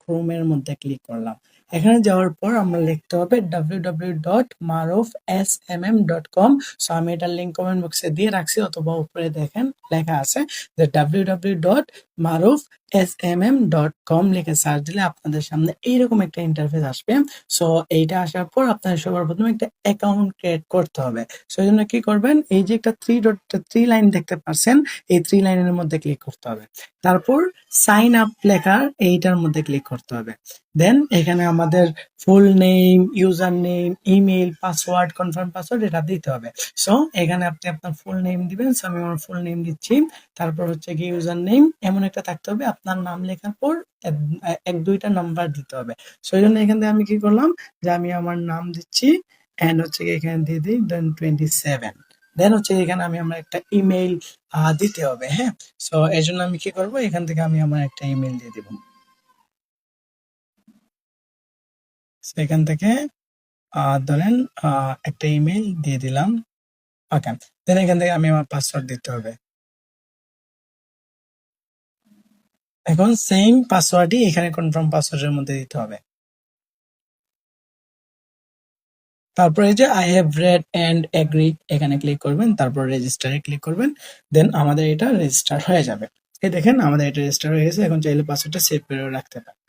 ক্রোমের মধ্যে ক্লিক করলাম। এখানে যাওয়ার পর আমরা লিখতে হবে www.marufsmm.com। সো আমি এটা লিংক কমেন্ট বক্সে দিয়ে রাখছি, অথবা উপরে দেখেন লেখা আছে যে www.marufsmm.com লিখে সার্চ দিলে আপনাদের সামনে এইরকম একটা ইন্টারফেস আসবে। সো এইটা আসার পর আপনাদের সবার প্রথমে একটা অ্যাকাউন্ট ক্রিয়েট করতে হবে। সো এই জন্য কি করবেন, এই যে একটা থ্রি লাইন দেখতে পাচ্ছেন, এই থ্রি লাইনের মধ্যে ক্লিক করতে হবে। তারপর সাইন আপ লেখা এইটার মধ্যে ক্লিক করতে হবে। দেন এখানে আমাদের full name, user name, email, password, confirm password এটা দিতে হবে। সো এখানে আপনি আপনার ফুল নেম দিবেন। সো আমি আমার ফুল নেম দিচ্ছি। তারপর হচ্ছে কি ইউজার নেম এমন একটা থাকতে হবে, আপনার নাম লেখার পর এক দুইটা নাম্বার দিতে হবে। সো এই জন্য এখান থেকে আমি কি করলাম যে আমি আমার নাম দিচ্ছি, এন্ড হচ্ছে কি এখানে দিয়ে দিই দেন 27। দেন হচ্ছে এখানে আমি আমার একটা ইমেল দিতে হবে। হ্যাঁ, সো এই জন্য আমি কি করব, এখান থেকে আমি আমার একটা ইমেল দিয়ে দিব। So, এখান থেকে ধরেন একটা ইমেল দিয়ে দিলাম। ওকে, দেন এখান থেকে আমি আমার পাসওয়ার্ড দিতে হবে। এখন সেম পাসওয়ার্ডই এখানে কনফার্ম পাসওয়ার্ডের মধ্যে দিতে হবে। তারপরে এই যে I have read and agree এখানে ক্লিক করবেন, তারপর রেজিস্টারে ক্লিক করবেন। দেন আমাদের এটা রেজিস্টার হয়ে যাবে। এই দেখেন আমাদের এটা রেজিস্টার হয়ে গেছে। এখন চাইলে পাসওয়ার্ডটা সেভ করে রাখতে পারেন।